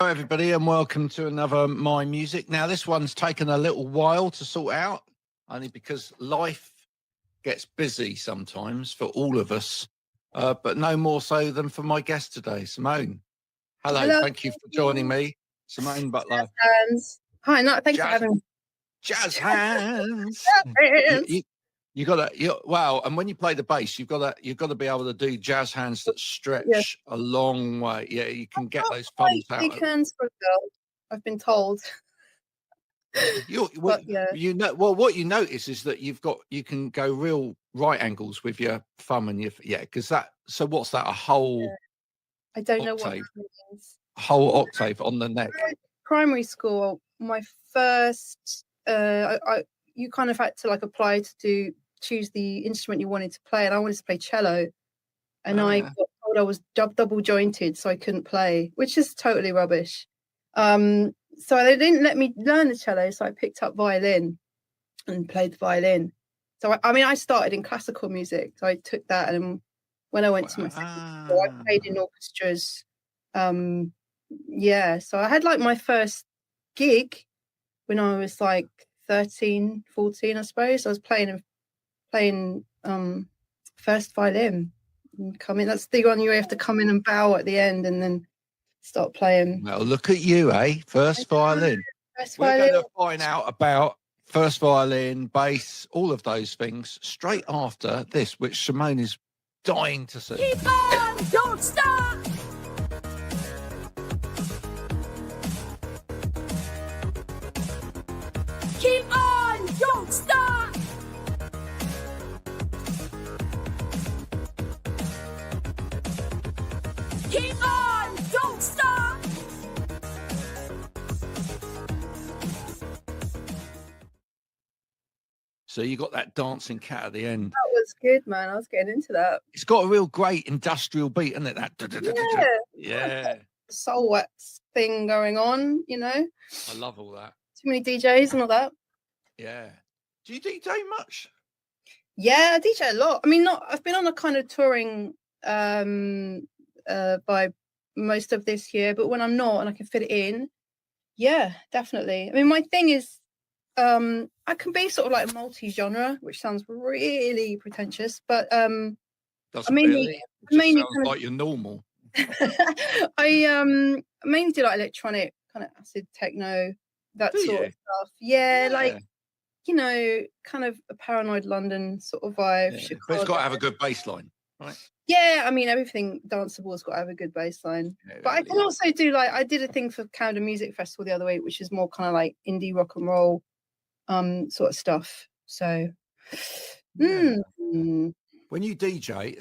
Hello, everybody, and welcome to another My Music. Now, this one's taken a little while to sort out, only because life gets busy sometimes for all of us, but no more so than for my guest today, Simone. Hello, thank you for joining me, Simone Butler. Hands. Hi, no, thanks for having me. Jazz hands. You got to, wow! And when you play the bass, you've got to be able to do jazz hands that stretch a long way. Yeah, you can get those thumbs out. Big hands for a girl, I've been told. What you notice is that you can go real right angles with your thumb and your because that. So what's that? A whole? I don't know what that means. Whole octave on the neck. Primary school, my first. You kind of had to apply to choose the instrument you wanted to play, and I wanted to play cello, and I got told I was double jointed, so I couldn't play, which is totally rubbish. So they didn't let me learn the cello, so I picked up violin and played the violin. So I started in classical music, so I took that, and when I went to my second school, I played in orchestras. So I had my first gig when I was 13, 14, I suppose. I was playing first violin. That's the one you have to come in and bow at the end and then start playing. Well, look at you, eh? First violin. We're going to find out about first violin, bass, all of those things straight after this, which Simone is dying to see. Keep on, don't stop. Keep on, don't stop. Keep on, don't stop. So you got that dancing cat at the end. That was good, man. I was getting into that. It's got a real great industrial beat, isn't it? That yeah. Soul wax thing going on, I love all that. Too many DJs and all that. Yeah. Do you DJ much? Yeah, I DJ a lot. I've been on a kind of touring by most of this year, but when I'm not and I can fit it in, yeah, definitely. My thing is I can be sort of multi-genre, which sounds really pretentious, but doesn't really. It mainly sounds like you're normal. I mainly do electronic kind of acid techno, that sort of stuff. Yeah, kind of a Paranoid London sort of vibe. Yeah. But it's got to have a good bass line, right? Yeah, everything danceable has got to have a good bass line. But I can also do I did a thing for Camden Music Festival the other week, which is more kind of indie rock and roll sort of stuff. So when you DJ,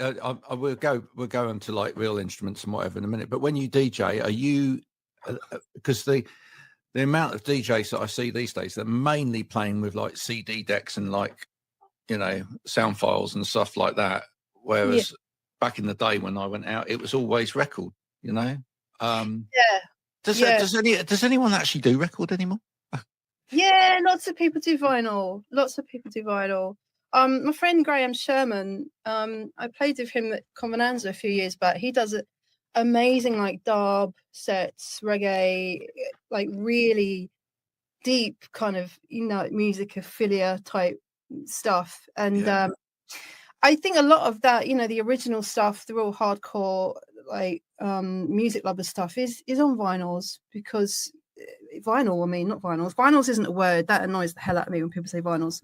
we'll go on to real instruments and whatever in a minute, but when you DJ, are you because the amount of DJs that I see these days, they're mainly playing with CD decks and sound files and stuff like that, whereas back in the day when I went out, it was always record, Does anyone actually do record anymore? Yeah, lots of people do vinyl. My friend Graham Sherman, I played with him at Convenanza a few years back. He does amazing dub sets, reggae, really deep kind of musicophilia type stuff. And I think a lot of that, the original stuff, the real hardcore music lover stuff is on vinyls, because not vinyls. Vinyls isn't a word that annoys the hell out of me when people say vinyls.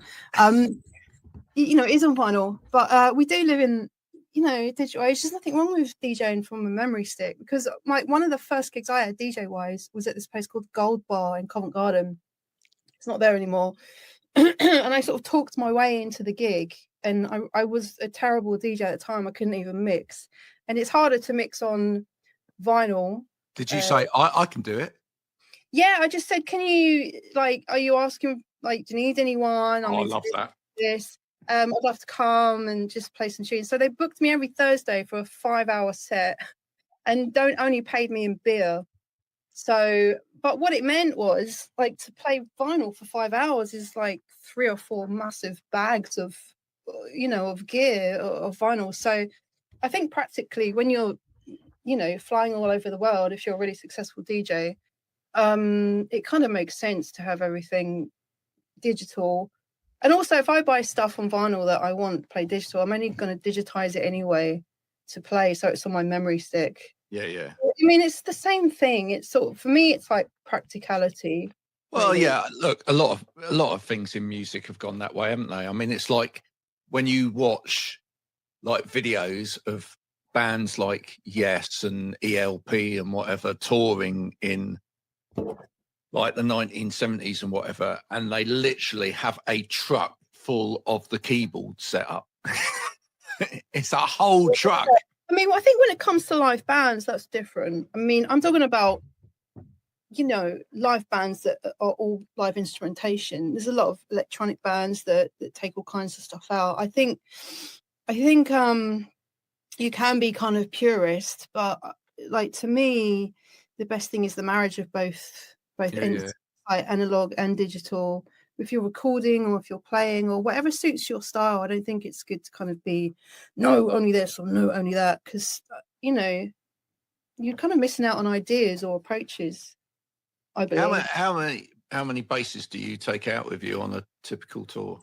It is on vinyl, but we do live in, digital age. There's nothing wrong with DJing from a memory stick, because one of the first gigs I had DJ wise was at this place called Gold Bar in Covent Garden. It's not there anymore. And I sort of talked my way into the gig, and I was a terrible DJ at the time. I couldn't even mix, and it's harder to mix on vinyl. Did you say I can do it? Yeah, I just said, can you are you asking do you need anyone? I love that. This. I'd love to come and just play some tunes. So they booked me every Thursday for a 5-hour set, and only paid me in beer. So, but what it meant was to play vinyl for 5 hours is 3 or 4 massive bags of of gear of vinyl. So I think practically when you're you know, flying all over the world, if you're a really successful DJ, it kind of makes sense to have everything digital. And also, if I buy stuff on vinyl that I want to play digital, I'm only going to digitize it anyway to play, so it's on my memory stick. Yeah. I mean, it's the same thing. It's sort of, for me, it's like practicality. Well, really. yeah. Look, a lot of things in music have gone that way, haven't they? I mean, it's like when you watch like videos of bands like Yes and ELP and whatever touring in like the 1970s and whatever, and they literally have a truck full of the keyboard set up. It's a whole truck. I mean, I think when it comes to live bands, that's different. I mean, I'm talking about, you know, live bands that are all live instrumentation. There's a lot of electronic bands that take all kinds of stuff out. I think you can be kind of purist, but like, to me, the best thing is the marriage of both ends, like analog and digital. If you're recording or if you're playing or whatever suits your style, I don't think it's good to kind of be no only this or no only that, because you know, you're kind of missing out on ideas or approaches, I believe. How many basses do you take out with you on a typical tour?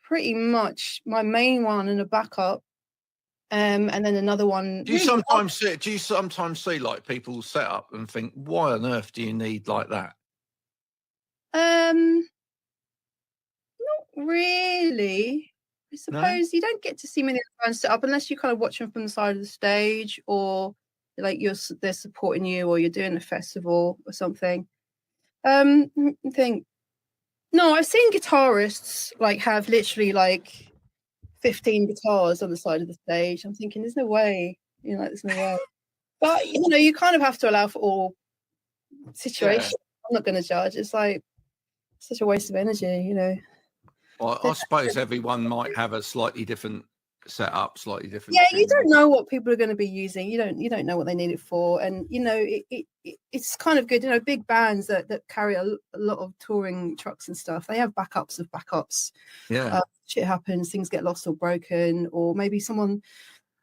Pretty much my main one and a backup, and then another one. Do you sometimes see like people set up and think, why on earth do you need like that? Not really. I suppose you don't get to see many bands set up unless you kind of watch them from the side of the stage, or like they're supporting you, or you're doing a festival or something. I think no, I've seen guitarists like have literally like 15 guitars on the side of the stage. I'm thinking, there's no way, you know, like, there's no way. But you know, you kind of have to allow for all situations. Yeah. I'm not going to judge. It's like such a waste of energy, you know. Well, I suppose everyone might have a slightly different setup, slightly different. Yeah, you don't know what people are going to be using. You don't know what they need it for, and you know, it's kind of good. You know, big bands that carry a lot of touring trucks and stuff, they have backups of backups. Yeah, shit happens, things get lost or broken, or maybe someone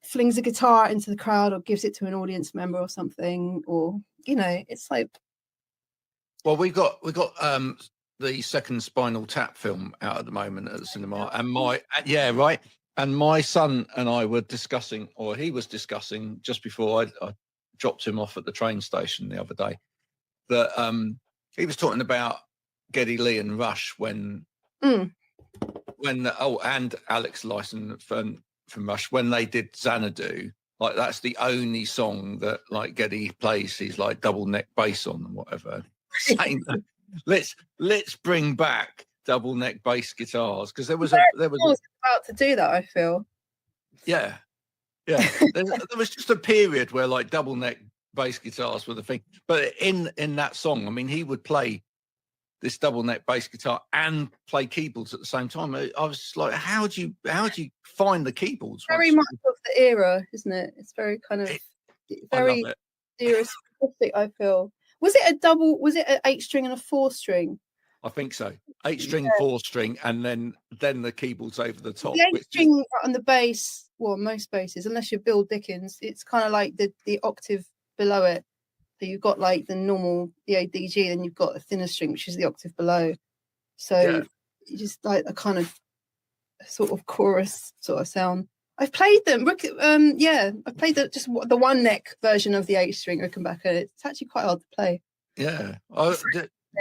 flings a guitar into the crowd or gives it to an audience member or something, or you know, it's like. Well, we got the second Spinal Tap film out at the moment at the cinema, and and my son and I were discussing, or he was discussing just before I dropped him off at the train station the other day, that he was talking about Geddy Lee and Rush when and Alex Lyson from Rush, when they did Xanadu, like that's the only song that like Geddy plays his like double neck bass on and whatever. Saying that, let's bring back double neck bass guitars, because there was about to do that, I feel. Yeah there was just a period where like double neck bass guitars were the thing, but in that song, I mean, he would play this double neck bass guitar and play keyboards at the same time. I was just like, how do you find the keyboards? Very much of the era, isn't it? It's very kind of very era specific, I feel. Was it an 8-string and a 4-string? I think so. 8-string, 4-string, and then the keyboards over the top. The 8-string on the bass, well, most basses, unless you're Bill Dickens, it's kind of like the octave below it. So you've got like the normal DG, then you've got a thinner string, which is the octave below. So you just like a kind of sort of chorus sort of sound. I've played them. I've played the one neck version of the 8-string Rickenbacker. It's actually quite hard to play. Yeah.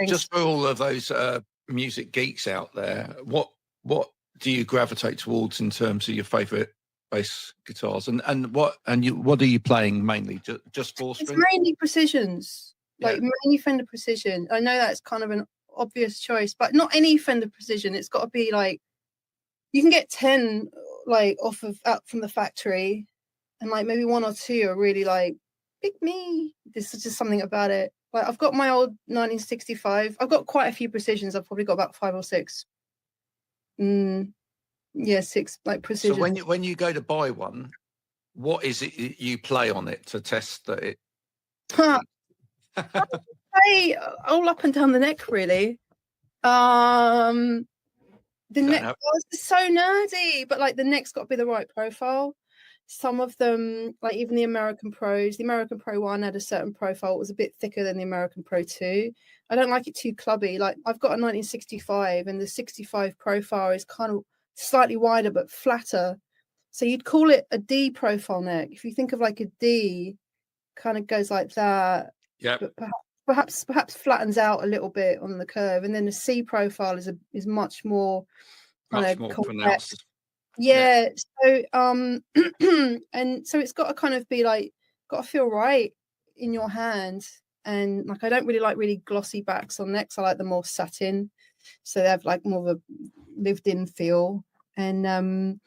Just for all of those music geeks out there, what do you gravitate towards in terms of your favourite bass guitars, and what are you playing mainly? Just 4-string? It's mainly precisions, like mainly Fender Precision. I know that's kind of an obvious choice, but not any Fender Precision. It's got to be like, you can get 10 like out from the factory, and like maybe 1 or 2 are really like pick me. There's just something about it. Like, I've got my old 1965. I've got quite a few Precisions. I've probably got about 5 or 6. 6 like Precision. So when you go to buy one, what is it you play on it to test that it? Play all up and down the neck, really. The neck is so nerdy, but like the neck's got to be the right profile. some of them, like even the American Pros, the American Pro 1 had a certain profile. It was a bit thicker than the American Pro 2. I don't like it too clubby. Like I've got a 1965 and the 65 profile is kind of slightly wider but flatter. So you'd call it a D profile neck. If you think of like a D, kind of goes like that. Yeah. But perhaps flattens out a little bit on the curve. And then the C profile is much more much more pronounced. Yeah. So and so it's got to kind of be like, got to feel right in your hand. And like I don't really like really glossy backs on necks. I like them more satin. So they have like more of a lived in feel. And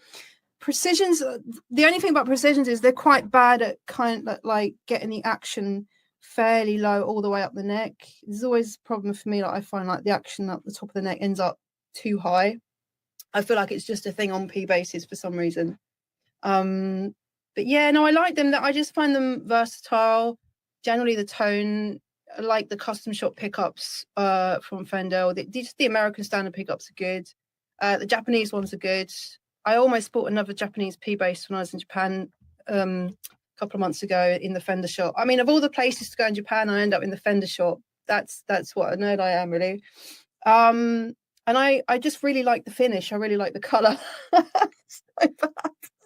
precisions, the only thing about precisions is they're quite bad at kind of like getting the action fairly low all the way up the neck. There's always a problem for me. Like I find like the action up the top of the neck ends up too high. I feel like it's just a thing on P basses for some reason. But yeah, no, I like them. That I just find them versatile. Generally, the tone, I like the custom shop pickups from Fender. The American standard pickups are good. The Japanese ones are good. I almost bought another Japanese P bass when I was in Japan a couple of months ago in the Fender shop. I mean, of all the places to go in Japan, I end up in the Fender shop. That's what a nerd I am, really. And I just really like the finish. I really like the color. So bad.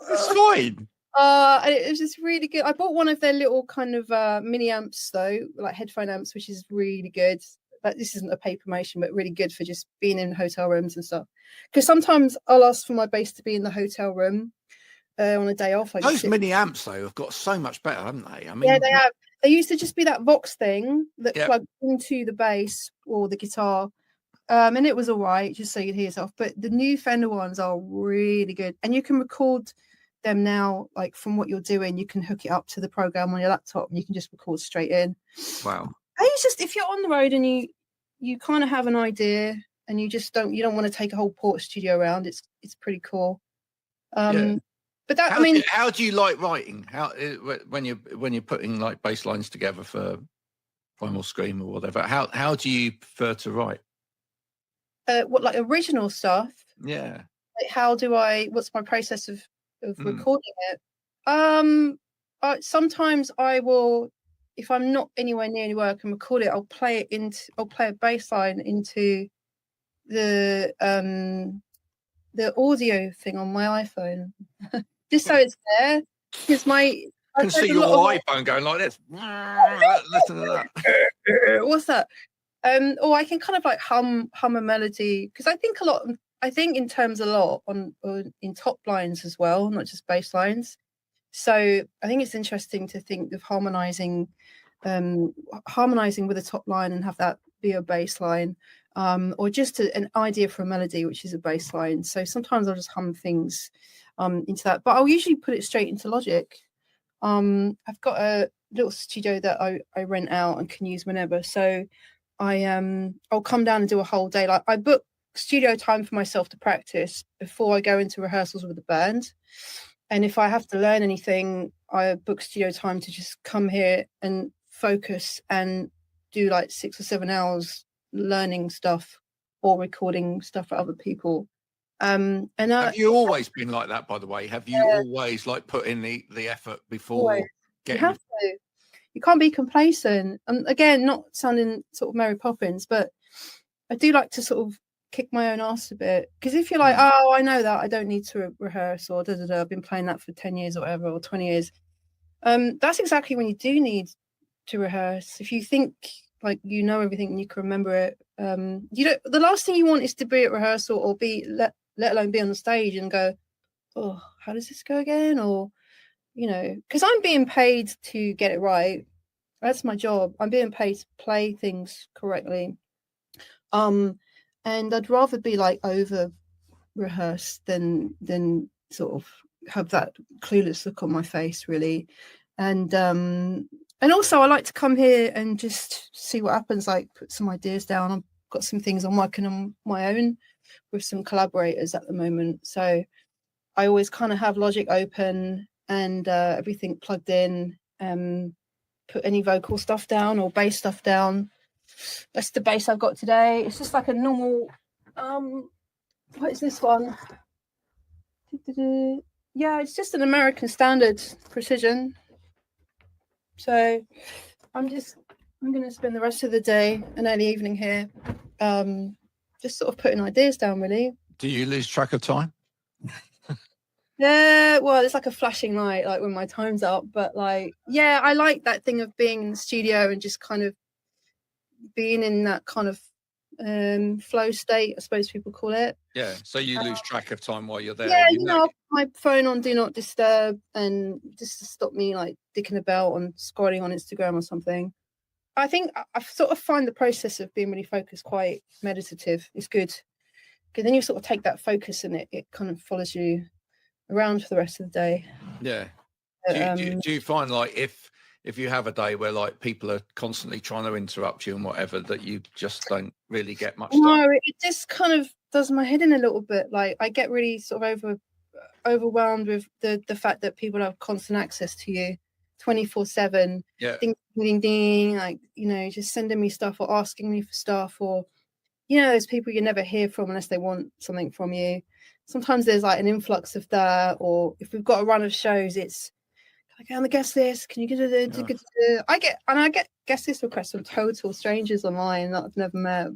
It's fine. And it was just really good. I bought one of their little kind of mini amps though, like headphone amps, which is really good. But this isn't a papermation, but really good for just being in hotel rooms and stuff. Because sometimes I'll ask for my bass to be in the hotel room on a day off. Those mini amps though have got so much better, haven't they? I mean, yeah, they have. They used to just be that Vox thing that plugged into the bass or the guitar. And it was all right, just so you'd hear yourself. But the new Fender ones are really good. And you can record them now, like from what you're doing, you can hook it up to the program on your laptop and you can just record straight in. Wow. It's just, if you're on the road and you kind of have an idea and you don't want to take a whole port studio around, it's pretty cool. But that, how do you like writing? How when you're putting like bass lines together for Primal Scream or whatever, how do you prefer to write? What, like original stuff? Yeah. Like what's my process of recording it? Sometimes I will, if I'm not anywhere near anywhere I can record it, I'll play a bass line into the audio thing on my iPhone. Just so it's there. Because I can see your iPhone going like this. Listen to that. What's that? Or I can kind of like hum a melody, because I think in terms a lot on in top lines as well, not just bass lines. So I think it's interesting to think of harmonizing with a top line and have that be a bass line, or just an idea for a melody, which is a bass line. So sometimes I'll just hum things into that, but I'll usually put it straight into Logic. I've got a little studio that I rent out and can use whenever. So I'll come down and do a whole day. Like I book studio time for myself to practice before I go into rehearsals with the band. And if I have to learn anything, I book studio time to just come here and focus and do like 6 or 7 hours learning stuff or recording stuff for other people. And have you always been like that, by the way? Have you always like put in the effort before getting? You have to. You can't be complacent. And again, not sounding sort of Mary Poppins, but I do like to sort of kick my own ass a bit. Because if you're like, oh, I know that, I don't need to rehearse, or I've been playing that for 10 years or whatever, or 20 years. That's exactly when you do need to rehearse. If you think like you know everything and you can remember it, the last thing you want is to be at rehearsal or let alone be on the stage and go, oh, how does this go again? Or, because I'm being paid to get it right. That's my job. I'm being paid to play things correctly. And I'd rather be like over rehearsed than sort of have that clueless look on my face, really. And also I like to come here and just see what happens, like put some ideas down. I've got some things I'm working on my own with some collaborators at the moment. So I always kind of have Logic open and everything plugged in, put any vocal stuff down or bass stuff down. That's the bass I've got today. It's just like a normal, what is this one? Yeah, it's just an American standard precision. So I'm going to spend the rest of the day and early evening here, just sort of putting ideas down, really. Do you lose track of time? Yeah, well, it's like a flashing light, like when my time's up. But like, yeah, I like that thing of being in the studio and just kind of being in that kind of flow state, I suppose people call it. Yeah. So you lose track of time while you're there. Yeah, you know, I'll put my phone on do not disturb, and just to stop me like dicking about and scrolling on Instagram or something. I think I sort of find the process of being really focused quite meditative. It's good because then you sort of take that focus and it kind of follows you around for the rest of the day. Yeah. Do you find like if you have a day where like people are constantly trying to interrupt you and whatever, that you just don't really get much time? No, it just kind of does my head in a little bit. Like I get really sort of overwhelmed with the fact that people have constant access to you 24/7. Yeah. Ding, ding, ding, like, you know, just sending me stuff or asking me for stuff, or, you know, there's people you never hear from unless they want something from you. Sometimes there's like an influx of that, or if we've got a run of shows, it's, can I get on the guest list? Can you get it? I get guest list requests from total strangers online that I've never met.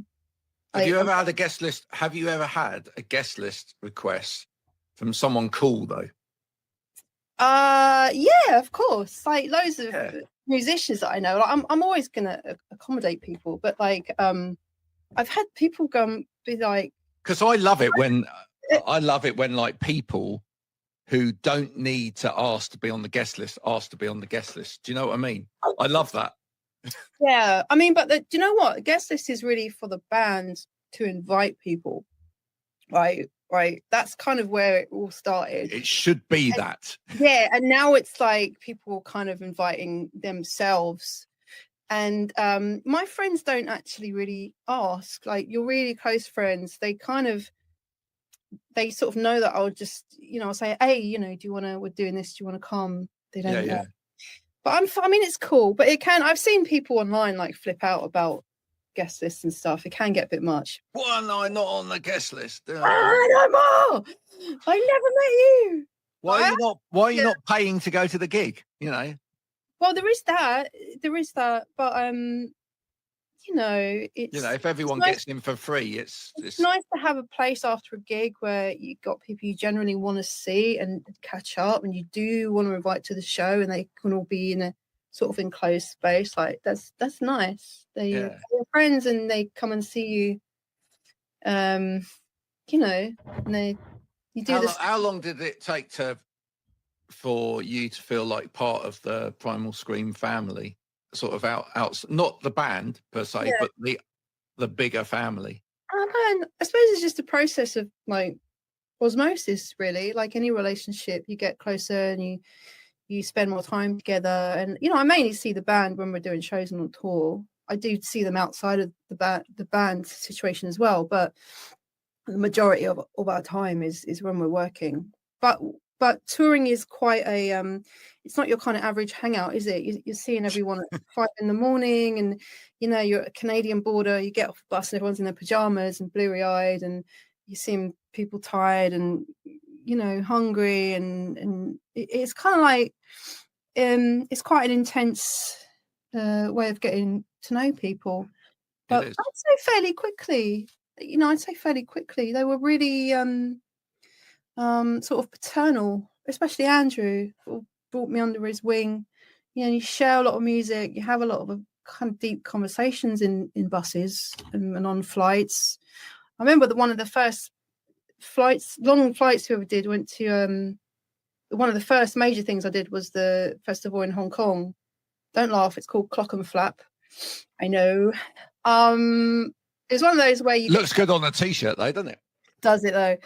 Have you ever had a guest list? Have you ever had a guest list request from someone cool though? Yeah, of course. Like loads of musicians that I know. Like, I'm always gonna accommodate people, but like I've had people be like, because I love it when like people who don't need to ask to be on the guest list ask to be on the guest list. Do you know what I mean? I love that. Yeah, I mean, but do you know what? Guest list is really for the band to invite people, right? That's kind of where it all started. It should be that. Yeah, and now it's like people kind of inviting themselves. And my friends don't actually really ask. Like your really close friends, they sort of know that I'll just, you know, I'll say, hey, you know, we're doing this, do you want to come? They don't know. But I mean, it's cool, but I've seen people online like flip out about guest lists and stuff. It can get a bit much. Why am I not on the guest list? No more. I never met you. Why are you not paying to go to the gig? You know. Well, there is that, but you know, it's, you know, if everyone gets in for free, it's nice to have a place after a gig where you got people you generally want to see and catch up, and you do want to invite to the show, and they can all be in a sort of enclosed space. Like that's nice. They're friends and they come and see you. You know, and you do this. How long did it take for you to feel like part of the Primal Scream family? Sort of out, not the band per se, but the bigger family. I suppose it's just a process of like osmosis, really. Like any relationship, you get closer and you spend more time together. And you know, I mainly see the band when we're doing shows and on tour. I do see them outside of the band situation as well, but the majority of our time is when we're working. But touring is quite a it's not your kind of average hangout, is it? You're seeing everyone at 5 a.m, and you know, you're at a Canadian border, you get off the bus and everyone's in their pajamas and bleary-eyed, and you're seeing people tired and, you know, hungry, and it's kind of like it's quite an intense way of getting to know people. But I'd say fairly quickly, they were really sort of paternal, especially Andrew, brought me under his wing. You know, you share a lot of music, you have a lot of kind of deep conversations in buses and on flights. I remember one of the first long flights we ever did, went to one of the first major things I did was the festival in Hong Kong. Don't laugh, it's called Clock and Flap. I know. It's one of those where you looks good on a t-shirt though, doesn't it? Does it though?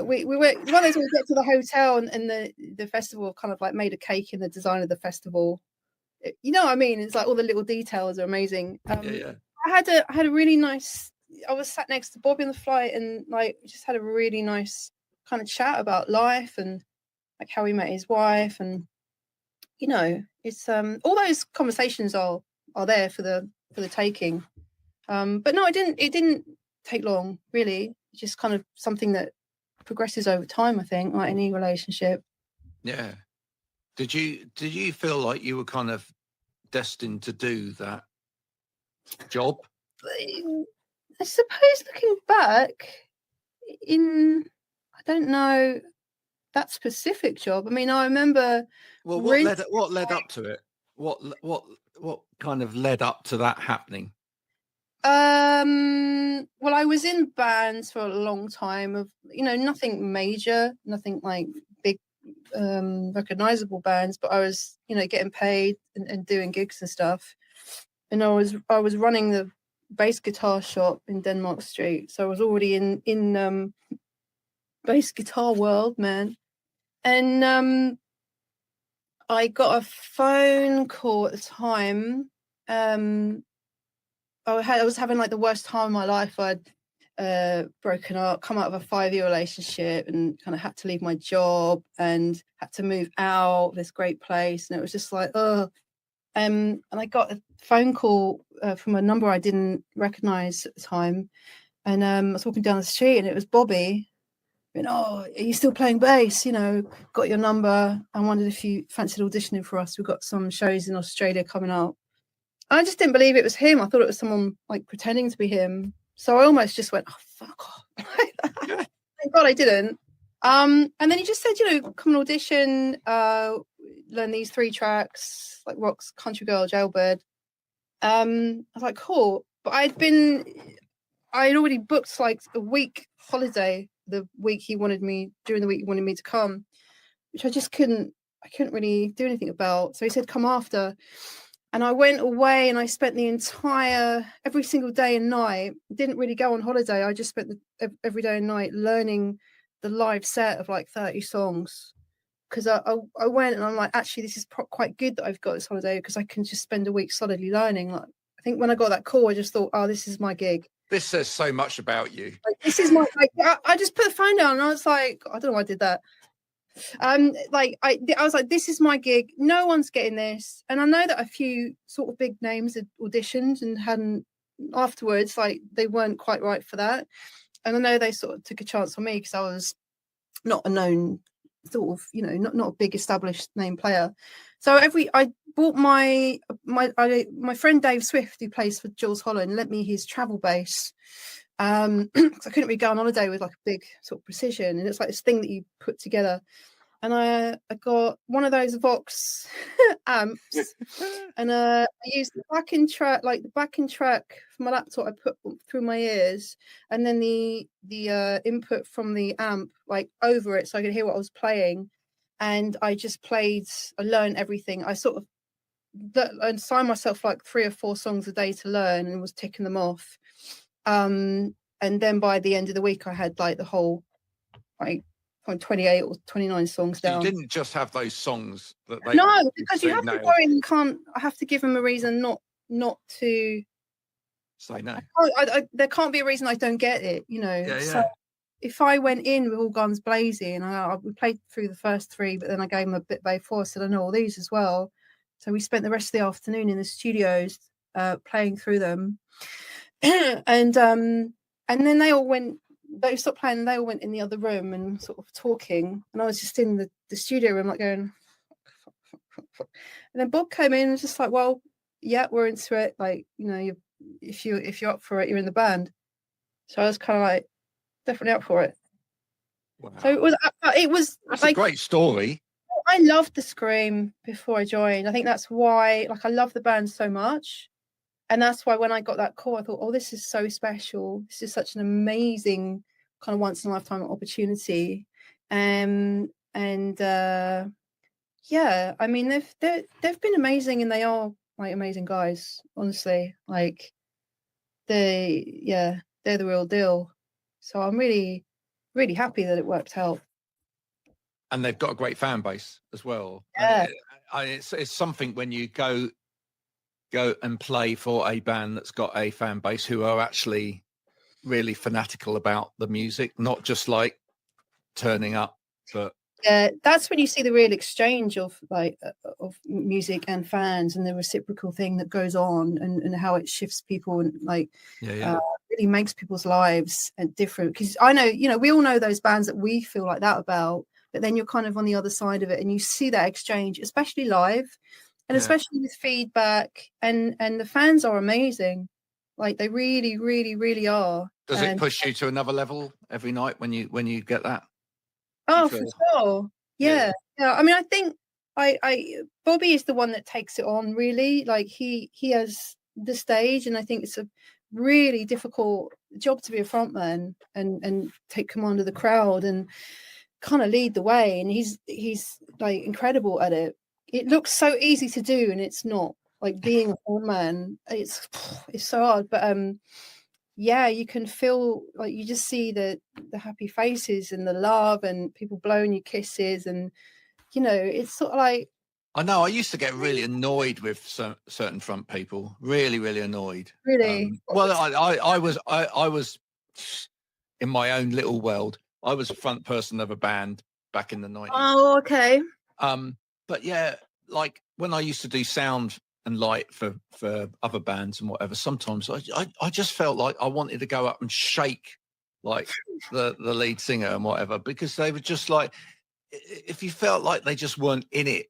We were one of those where we get to the hotel and the festival kind of like made a cake in the design of the festival. You know what I mean? It's like all the little details are amazing. I had a really nice. I was sat next to Bob in the flight and like just had a really nice kind of chat about life and like how he met his wife, and you know, it's all those conversations are there for the taking. But no, it didn't take long really. It's just kind of something that progresses over time, I think, like any relationship. Yeah. Did you feel like you were kind of destined to do that job? I suppose looking back, I don't know that specific job. I mean, I remember. Well, what led up to it? What kind of led up to that happening? Well, I was in bands for a long time of, nothing major, nothing like big, recognizable bands, but I was, getting paid and doing gigs and stuff. And I was running the bass guitar shop in Denmark Street. So I was already in bass guitar world, man. And I got a phone call at the time. I was having like the worst time of my life. I'd broken up, come out of a 5-year relationship, and kind of had to leave my job and had to move out of this great place. And it was just like, oh. And I got a phone call from a number I didn't recognize at the time. And I was walking down the street, and it was Bobby. And, oh, are you still playing bass? Got your number. I wondered if you fancied auditioning for us. We've got some shows in Australia coming up. I just didn't believe it was him. I thought it was someone like pretending to be him. So I almost just went, oh, fuck off. Thank God I didn't. And then he just said, come and audition, learn these 3 tracks, like Rock's Country Girl, Jailbird. I was like, cool. But I had already booked like a week holiday during the week he wanted me to come, which I couldn't really do anything about. So he said, come after. And I went away and I spent every single day and night, didn't really go on holiday. I just spent every day and night learning the live set of like 30 songs. Because I went and I'm like, actually, this is quite good that I've got this holiday because I can just spend a week solidly learning. Like, I think when I got that call, I just thought, oh, this is my gig. This says so much about you. Like, this is my, like, I just put the phone down and I was like, I don't know why I did that. I was like, this is my gig. No one's getting this. And I know that a few sort of big names had auditioned and hadn't afterwards, like they weren't quite right for that. And I know they sort of took a chance on me because I was not a known sort of, not a big established name player. So I bought my friend Dave Swift, who plays for Jules Holland, lent me his travel bass. Because I couldn't really go on holiday with like a big sort of precision, and it's like this thing that you put together. And I got one of those Vox amps, and I used the backing track from my laptop. I put through my ears, and then the input from the amp like over it, so I could hear what I was playing. And I just played. I learned everything. I sort of assigned myself like 3 or 4 songs a day to learn, and was ticking them off. And then by the end of the week, I had like the whole like 28 or 29 songs down. You didn't just have those songs that they no, because you have to worry. I have to give them a reason not to say no. There can't be a reason I don't get it, Yeah. So if I went in with all guns blazing, and we played through the first 3, but then I gave them a bit by 4. I said I know all these as well. So we spent the rest of the afternoon in the studios playing through them. And then they stopped playing, and they all went in the other room and sort of talking, and I was just in the studio room like going fuck. And then Bob came in and was just like, well, yeah, we're into it, like, if you're up for it, you're in the band. So I was kind of like, definitely up for it. Wow. So it was that's like a great story. I loved the Scream before I joined. I think that's why, like, I love the band so much. And that's why when I got that call, I thought, oh, this is so special. This is such an amazing kind of once in a lifetime opportunity. Yeah, I mean, they've been amazing, and they are like amazing guys, honestly. Like they're the real deal. So I'm really, really happy that it worked out. And they've got a great fan base as well. Yeah. It's something when you go and play for a band that's got a fan base who are actually really fanatical about the music, not just like turning up, but that's when you see the real exchange of music and fans, and the reciprocal thing that goes on, and how it shifts people, and like really makes people's lives different. Because I know, we all know those bands that we feel like that about, but then you're kind of on the other side of it, and you see that exchange, especially live, and especially with feedback, and the fans are amazing. Like they really, really, really are. Does it push you to another level every night when you get that? Oh, for sure. Yeah. I mean, I think Bobby is the one that takes it on, really. Like he has the stage, and I think it's a really difficult job to be a frontman and take command of the crowd and kind of lead the way. And he's like incredible at it. It looks so easy to do, and it's not. Like being a frontman, it's so hard. But yeah, you can feel like you just see the happy faces and the love and people blowing you kisses, and you know, it's sort of like, I know I used to get really annoyed with certain front people, really annoyed. really. Well, I was in my own little world. I was a front person of a band back in the 90s. Oh, okay. But yeah, like when I used to do sound and light for other bands and whatever, sometimes I just felt like I wanted to go up and shake like the lead singer and whatever, because they were just like, if you felt like they just weren't in it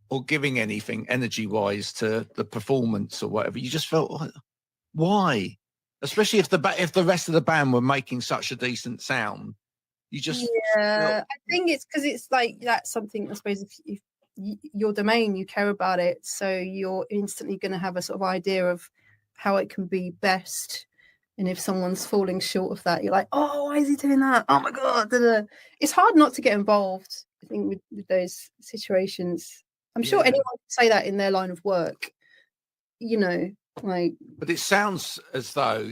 or giving anything energy wise to the performance or whatever, you just felt like, why? Especially if the rest of the band were making such a decent sound, you just I think it's because it's like that's something, I suppose, if your domain, you care about it, so you're instantly going to have a sort of idea of how it can be best. And if someone's falling short of that, you're like, oh, why is he doing that? Oh my god. It's hard not to get involved, I think, with those situations. I'm sure anyone would say that in their line of work, you know, like. But it sounds as though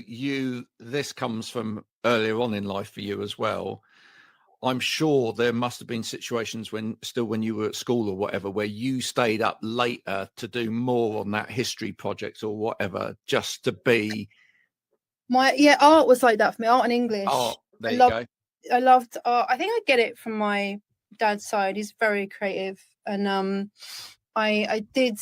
this comes from earlier on in life for you as well. I'm sure there must have been situations when you were at school or whatever, where you stayed up later to do more on that history project or whatever, just to be. Art was like that for me. Art and English. Oh, there you go. I loved art. I think I get it from my dad's side. He's very creative, and I did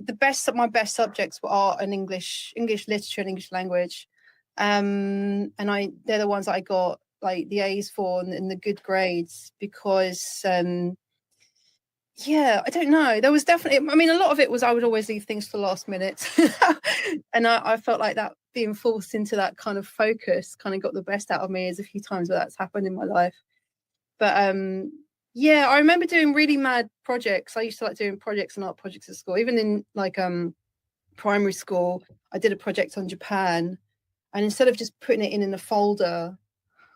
the best. My best subjects were art and English literature and English language, and they're the ones that I got like the A's for and the good grades, because I don't know, there was definitely, I mean, a lot of it was I would always leave things for the last minute and I felt like that being forced into that kind of focus kind of got the best out of me. There's a few times where that's happened in my life, but I remember doing really mad projects. I used to like doing projects and art projects at school. Even in like primary school, I did a project on Japan, and instead of just putting it in a folder,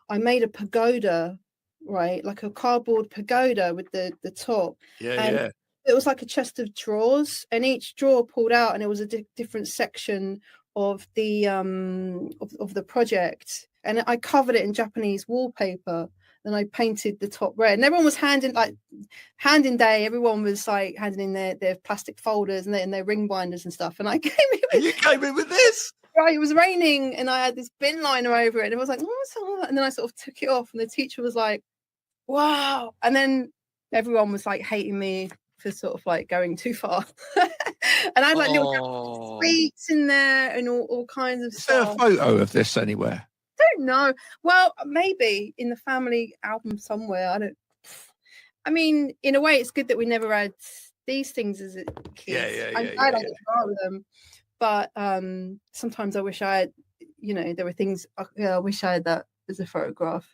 I made a pagoda, right? Like a cardboard pagoda with the top. It was like a chest of drawers, and each drawer pulled out, and it was a different section of the of the project. And I covered it in Japanese wallpaper. Then I painted the top red, and everyone was hand in day. Everyone was like handing in their plastic folders and their ring binders and stuff. And I came in with this. Right, it was raining, and I had this bin liner over it, and it was like, what's all that? And then I sort of took it off, and the teacher was like, wow. And then everyone was like hating me for sort of like going too far. And I had like little sweets in there and all kinds of stuff. Is there a photo of this anywhere? I don't know. Well, maybe in the family album somewhere. I mean, in a way, it's good that we never had these things as a kid. I don't with them. But sometimes I wish I had, there were things, I wish I had that as a photograph.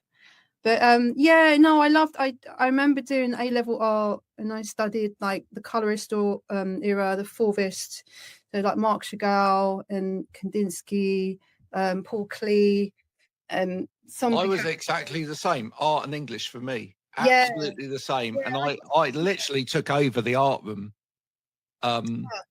But I remember doing A-level art, and I studied like the colorist era, the Fauvist, so like Marc Chagall and Kandinsky, Paul Klee. I was exactly the same, art and English for me. Absolutely the same. Yeah. And I literally took over the art room.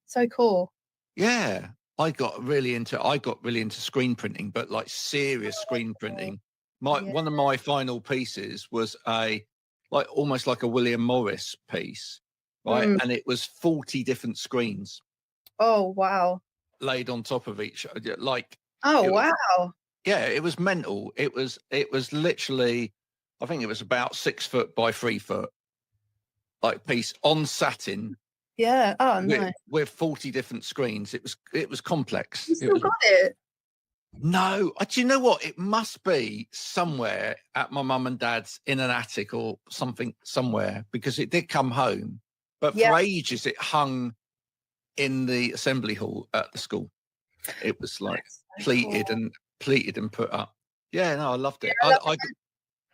So cool. Yeah, I got really into screen printing, but like serious screen printing. One of my final pieces was almost like a William Morris piece, right? And it was 40 different screens. Oh wow! Laid on top of each other, like. Oh wow! Yeah, it was mental. It was literally, I think it was about 6 foot by 3 foot, like piece on satin. Yeah. Oh, nice. With 40 different screens. It was complex. You still got it? No, do you know what? It must be somewhere at my mum and dad's in an attic or something somewhere, because it did come home. But Yeah. for ages, it hung in the assembly hall at the school. It was like So pleated cool. and put up. Yeah, no, I loved it. I love it.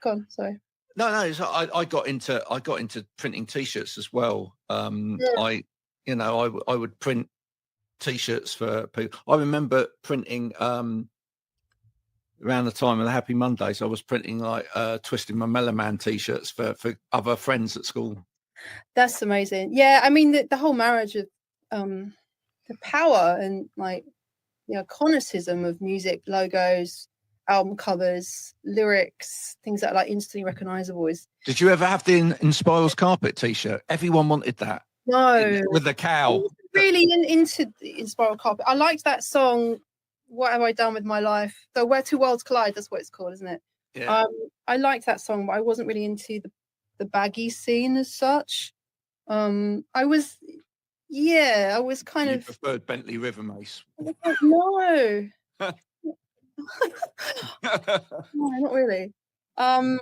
Go on, sorry. No. So I got into printing T-shirts as well. Yeah. I would print T-shirts for people. I remember printing around the time of the Happy Mondays. I was printing like Twisting My Mellow Man T-shirts for other friends at school. That's amazing. Yeah, I mean the whole marriage of the power and like iconicism of music logos, album covers, lyrics, things that are like instantly recognizable is Did you ever have the In Spirals Carpet T-shirt? Everyone wanted that. no With the I cow. wasn't really into the Spiral Carpet. I liked that song, What Have I Done With My Life? The Where Two Worlds Collide, that's what it's called, isn't it? Yeah. I liked that song, but I wasn't really into the baggy scene as such. I was kind You of preferred Bentley River Mace. no. No, not really. I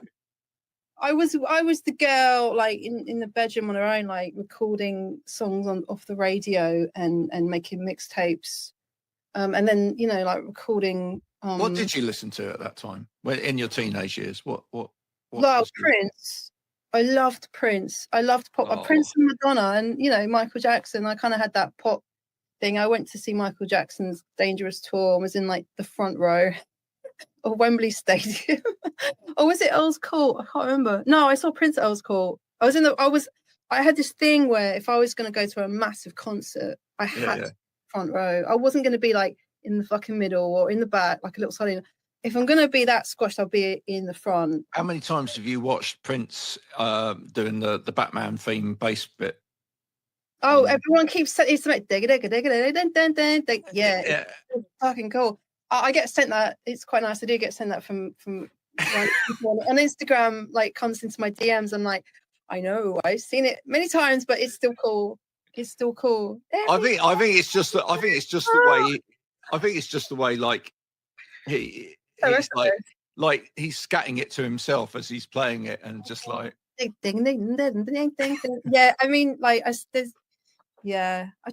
was the girl like in the bedroom on her own, like recording songs off the radio and making mixtapes. And then like recording. What did you listen to at that time? When in your teenage years? What Well, was your... Prince. I loved Prince. I loved pop. Oh. Prince and Madonna, and Michael Jackson. I kind of had that pop thing. I went to see Michael Jackson's Dangerous tour and was in like the front row of Wembley Stadium. Or was it Earl's Court? I can't remember. No, I saw Prince at Earl's Court. I had this thing where if I was going to go to a massive concert, I had front row. I wasn't going to be like in the fucking middle or in the back like a little sardine. If I'm going to be that squashed, I'll be in the front. How many times have you watched Prince doing the Batman theme bass bit? Oh, everyone keeps saying it's like yeah, it's fucking cool. I get sent that. It's quite nice. I do get sent that from people on Instagram. Like comes into my DMs. I'm like, I know I've seen it many times, but it's still cool. It's still cool. I think it's just the way. I think it's just the way. Like he's like he's scatting it to himself as he's playing it, and just like yeah. I mean, like I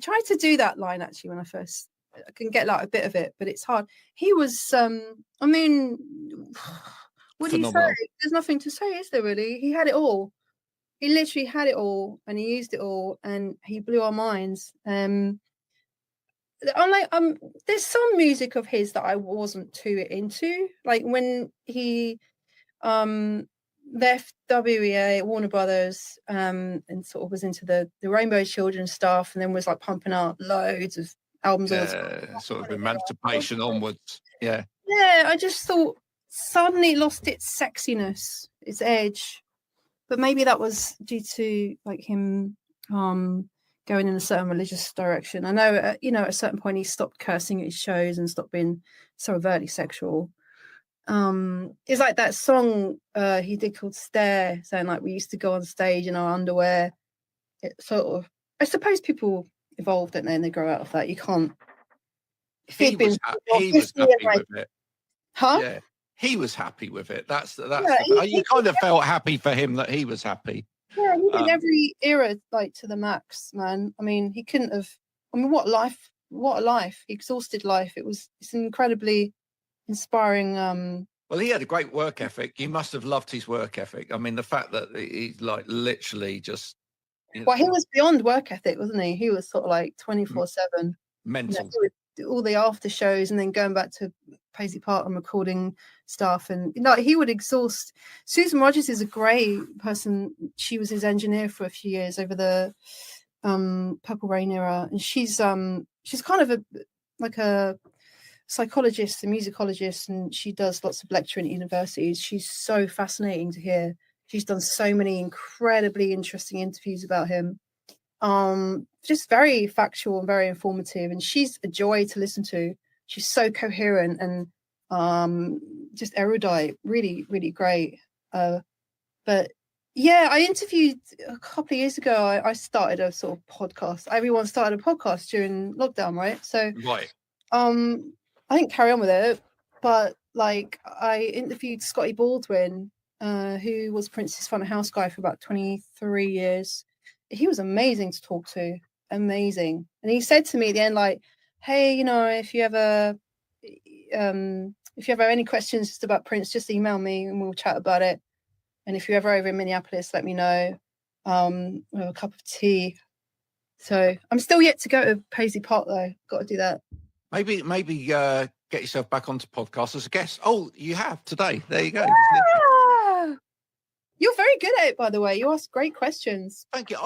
tried to do that line actually when I can get like a bit of it, but it's hard. He was I mean, what do you say? There's nothing to say, is there really? He had it all. He literally had it all and he used it all and he blew our minds. I'm like there's some music of his that I wasn't too into. Like when he left WEA, Warner Brothers, and sort of was into the Rainbow Children stuff, and then was like pumping out loads of albums. Sort of emancipation onwards. Yeah. I just thought suddenly it lost its sexiness, its edge. But maybe that was due to like him going in a certain religious direction. I know, at a certain point he stopped cursing at his shows and stopped being so overtly sexual. It's like that song he did called Stare, saying like we used to go on stage in our underwear. It sort of, I suppose people evolve, don't they, and they grow out of that. You can't. He was happy with it. Huh? Yeah. He was happy with it. You kind of felt happy for him that he was happy. Yeah, he did every era like to the max, man. I mean, he couldn't have. I mean, what a life! He exhausted life. It's an incredibly inspiring. Well, he had a great work ethic. You must have loved his work ethic. I mean, the fact that he's like literally just. Well, he was beyond work ethic, wasn't he? He was sort of like 24/7. Mental. All the after shows and then going back to Paisley Park and recording stuff, and he would exhaust. Susan Rogers is a great person. She was his engineer for a few years over the Purple Rain era, and she's kind of a psychologist, a musicologist, and she does lots of lecturing at universities. She's so fascinating to hear. She's done so many incredibly interesting interviews about him. Just very factual and very informative, and she's a joy to listen to. She's so coherent and just erudite, really, really great. But yeah, I interviewed a couple of years ago. I started a sort of podcast. Everyone started a podcast during lockdown, right? So right. I didn't carry on with it. but like I interviewed Scotty Baldwin, who was Prince's front of house guy for about 23 years. He was amazing to talk to, amazing. And he said to me at the end, like, hey, you know, if you ever have any questions just about Prince, just email me and we'll chat about it. And if you're ever over in Minneapolis, let me know. We'll have a cup of tea. So I'm still yet to go to Paisley Park though. Got to do that. Maybe get yourself back onto podcast as a guest. Oh, you have today. There you go. Ah! You're very good at it, by the way. You ask great questions. Thank you.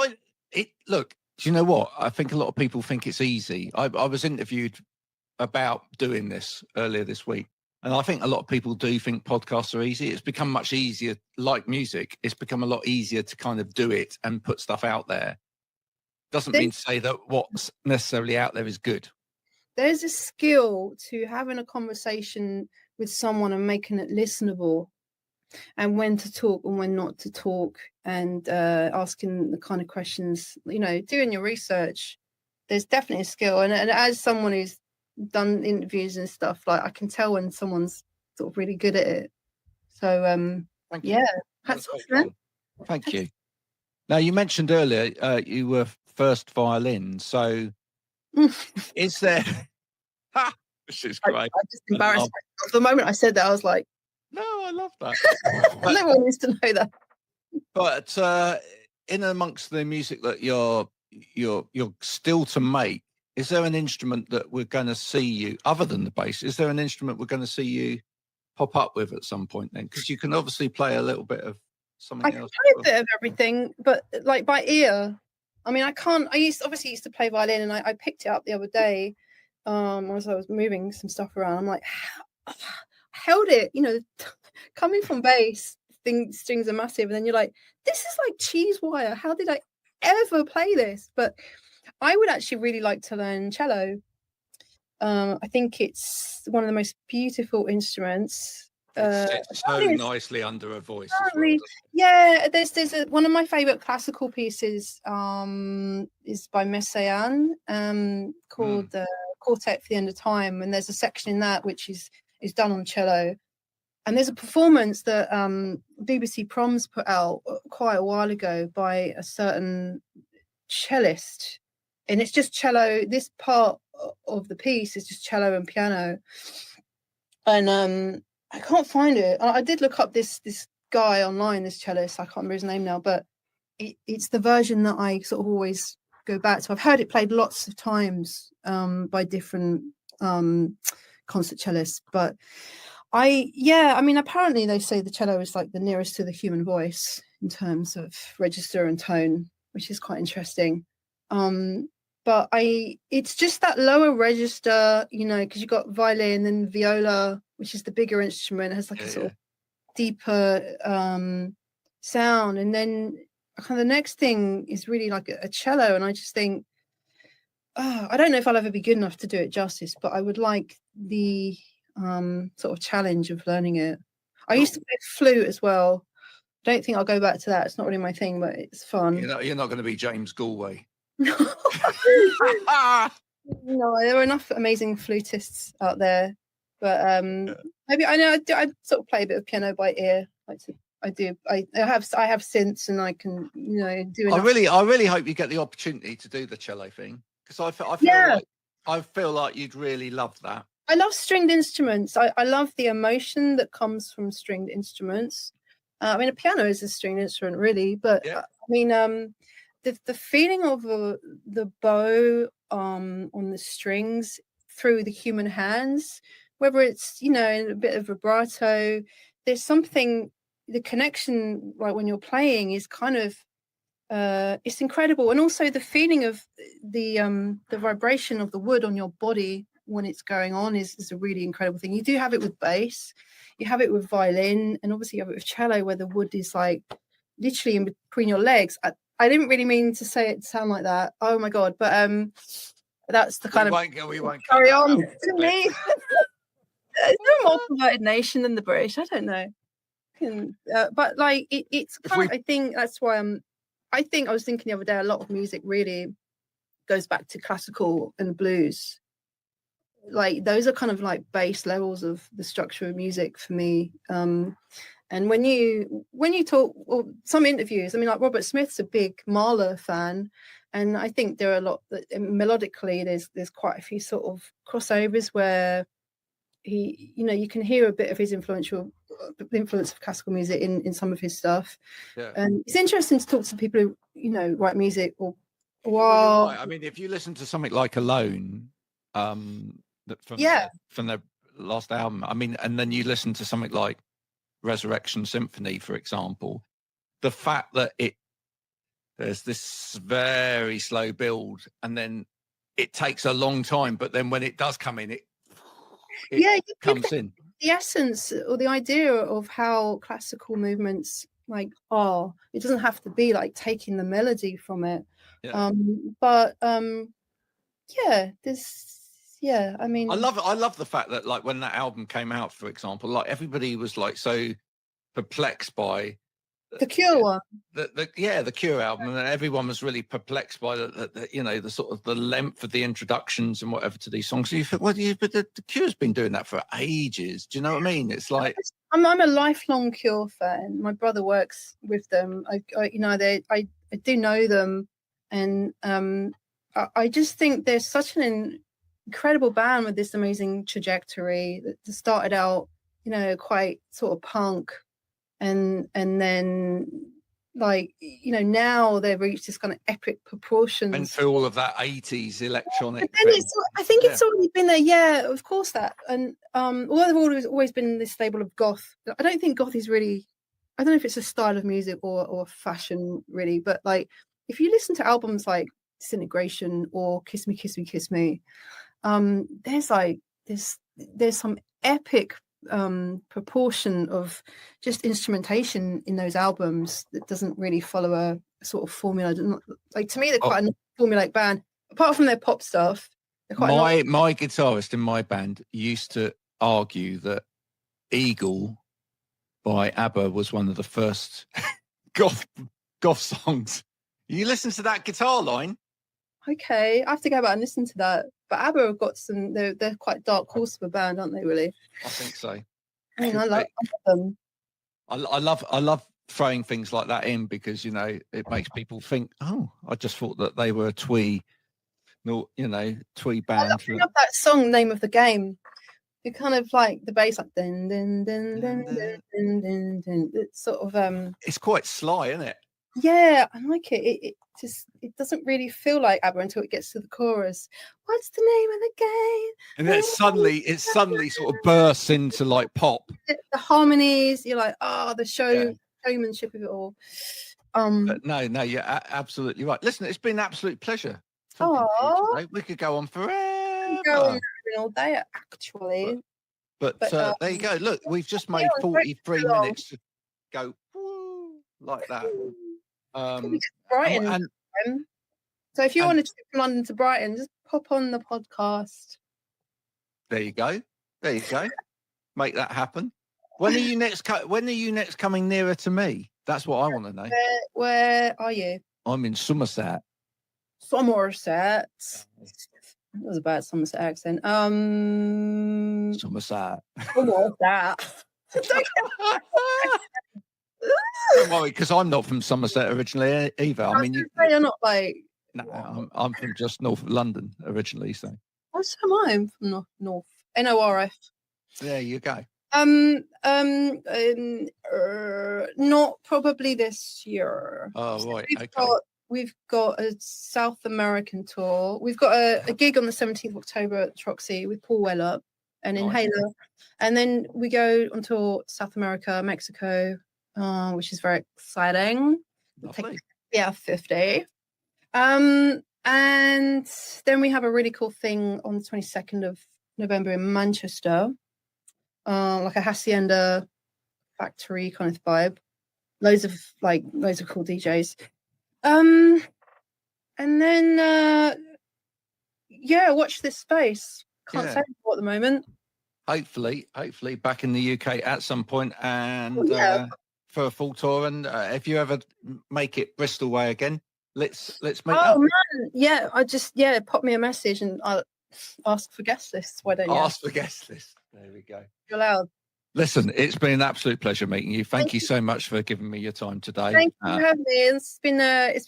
Look, do you know what? I think a lot of people think it's easy. I was interviewed about doing this earlier this week, and I think a lot of people do think podcasts are easy. It's become much easier, like music. It's become a lot easier to kind of do it and put stuff out there. Doesn't mean to say that what's necessarily out there is good. There's a skill to having a conversation with someone and making it listenable, and when to talk and when not to talk, and asking the kind of questions, you know, doing your research. There's definitely a skill. And as someone who's done interviews and stuff, like I can tell when someone's sort of really good at it. So Thank you. yeah, hats off, man. Thank you. Now, you mentioned earlier you were first violin. So is there... This is great. I just embarrassed myself. The moment I said that, I was like, no, I love that. no one needs to know that. But in amongst the music that you're still to make, is there an instrument that we're going to see you, other than the bass, is there an instrument we're going to see you pop up with at some point then? Because you can obviously play a little bit of something else. I can play a bit of everything, but like by ear. I mean, I can't. I used to play violin, and I picked it up the other day as I was moving some stuff around. I'm like, I held it, you know, coming from bass, strings are massive, and then you're like, this is like cheese wire. How did I ever play this? But I would actually really like to learn cello. I think it's one of the most beautiful instruments. It sits so nicely under a voice. Yeah, there's one of my favorite classical pieces is by Messiaen called Quartet for the End of Time, and there's a section in that which is done on cello. And there's a performance that BBC Proms put out quite a while ago by a certain cellist, and it's just cello. This part of the piece is just cello and piano, and I can't find it. I did look up this guy online, this cellist. I can't remember his name now, but it's the version that I sort of always go back to. I've heard it played lots of times by different concert cellists, but I mean, apparently they say the cello is like the nearest to the human voice in terms of register and tone, which is quite interesting. But it's just that lower register, you know, because you've got violin and viola, which is the bigger instrument, has like a sort of deeper sound. And then kind of the next thing is really like a cello. And I just think, I don't know if I'll ever be good enough to do it justice, but I would like the sort of challenge of learning it. I used to play flute as well. Don't think I'll go back to that. It's not really my thing, but it's fun. You're not going to be James Galway. No, there are enough amazing flutists out there, but maybe I sort of play a bit of piano by ear. I have synths, and I can, you know, do enough. I really hope you get the opportunity to do the cello thing, because I feel like you'd really love that. I love stringed instruments. I love the emotion that comes from stringed instruments. I mean, a piano is a stringed instrument, really, but I mean, the feeling of the bow on the strings through the human hands, whether it's, you know, in a bit of vibrato, there's something. The connection, right, when you're playing is kind of it's incredible, and also the feeling of the vibration of the wood on your body when it's going on is a really incredible thing. You do have it with bass, you have it with violin, and obviously you have it with cello, where the wood is like literally in between your legs. I didn't really mean to say it sound like that. Oh my god! But that's the kind we won't carry on to me. Is there a more converted nation than the British? I don't know. But like it's kind of, I think that's why I think I was thinking the other day, a lot of music really goes back to classical and blues. like those are kind of like base levels of the structure of music for me. And when you talk, or some interviews, I mean, like Robert Smith's a big Mahler fan, and I think there are a lot that melodically there's quite a few sort of crossovers where he, you know, you can hear a bit of his influence of classical music in some of his stuff. Yeah. And it's interesting to talk to people who, you know, write music or Well, right. I mean, if you listen to something like Alone, from their last album, I mean, and then you listen to something like Resurrection Symphony, for example, the fact that there's this very slow build and then it takes a long time, but then when it does come in, it comes in. The essence or the idea of how classical movements like are. It doesn't have to be like taking the melody from it. Yeah. I mean, I love the fact that, like, when that album came out, for example, like everybody was like so perplexed by the Cure one. The Cure album, and everyone was really perplexed by the you know, the sort of the length of the introductions and whatever to these songs. So you think, well, but the Cure's been doing that for ages. Do you know what I mean? It's like I'm a lifelong Cure fan. My brother works with them. I do know them, and I just think there's such an incredible band with this amazing trajectory that started out, you know, quite sort of punk. And then, like, you know, now they've reached this kind of epic proportions. And for all of that 80s electronic. I think it's already been there. Yeah, of course that. And although they've always been this stable of goth, I don't think goth is really, I don't know if it's a style of music or fashion really, but like if you listen to albums like Disintegration or Kiss Me, Kiss Me, Kiss Me, there's some epic proportion of just instrumentation in those albums that doesn't really follow a sort of formula. Like, to me, they're quite a formulaic band. Apart from their pop stuff, they're quite my guitarist in my band used to argue that Eagle by ABBA was one of the first goth songs. You listen to that guitar line. Okay, I have to go back and listen to that. But ABBA have got some. They're quite dark horse of a band, aren't they? Really? I think so. I mean, I love them. I love throwing things like that in because, you know, it makes people think, oh, I just thought that they were a twee band. I love that song, Name of the Game. It kind of like the bass, like dun dun dun dun dun dun dun dun. It's sort of It's quite sly, isn't it? Yeah, I like it. It doesn't really feel like ABBA until it gets to the chorus. What's the name of the game? And then it suddenly sort of bursts into like pop. The harmonies, you're like, the showmanship of it all. But no, you're absolutely right. Listen, it's been an absolute pleasure talking to you today. We could go on forever. Go on all day, actually. But there you go. Look, we've just made 43 minutes to go like that. Brighton. So if you want to trip from London to Brighton, just pop on the podcast. There you go. Make that happen. When are you next coming nearer to me? That's what I want to know. Where are you? I'm in Somerset. That was a bad Somerset accent. Somerset. Don't worry, because I'm not from Somerset originally either. I mean, you're not like. No, I'm from just north of London originally. So. Oh, so am I. I'm from North. NORF. There you go. Not probably this year. Oh, right. We've got a South American tour. We've got a gig on the 17th of October at Troxy with Paul Weller and Inhaler. And then we go on tour South America, Mexico, which is very exciting. Lovely. 50. And then we have a really cool thing on the 22nd of November in Manchester, like a hacienda factory kind of vibe. Loads of cool DJs. And then watch this space. Can't say more at the moment. Hopefully back in the UK at some point, and for a full tour. And if you ever make it Bristol way again, let's make that. Man, yeah, pop me a message and I'll ask for guest lists. Why don't you? Ask for guest list. There we go. You're allowed. Listen, it's been an absolute pleasure meeting you. Thank you so much for giving me your time today. Thank you for having me. It's been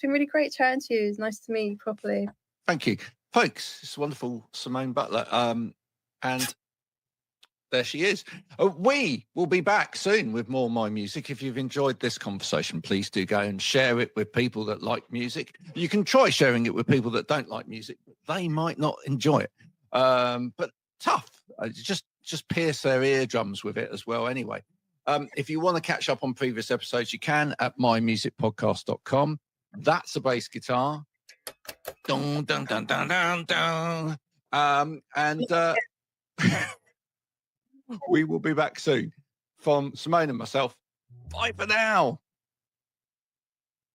really great chatting to you. It's nice to meet you properly. Thank you, folks. It's wonderful, Simone Butler. And there she is. We will be back soon with more My Music. If you've enjoyed this conversation, please do go and share it with people that like music. You can try sharing it with people that don't like music, but they might not enjoy it. But tough. Just pierce their eardrums with it as well. Anyway, if you want to catch up on previous episodes, you can at mymusicpodcast.com. That's a bass guitar. Dun, dun, dun, dun, dun, dun. And we will be back soon. From Simone and myself, bye for now.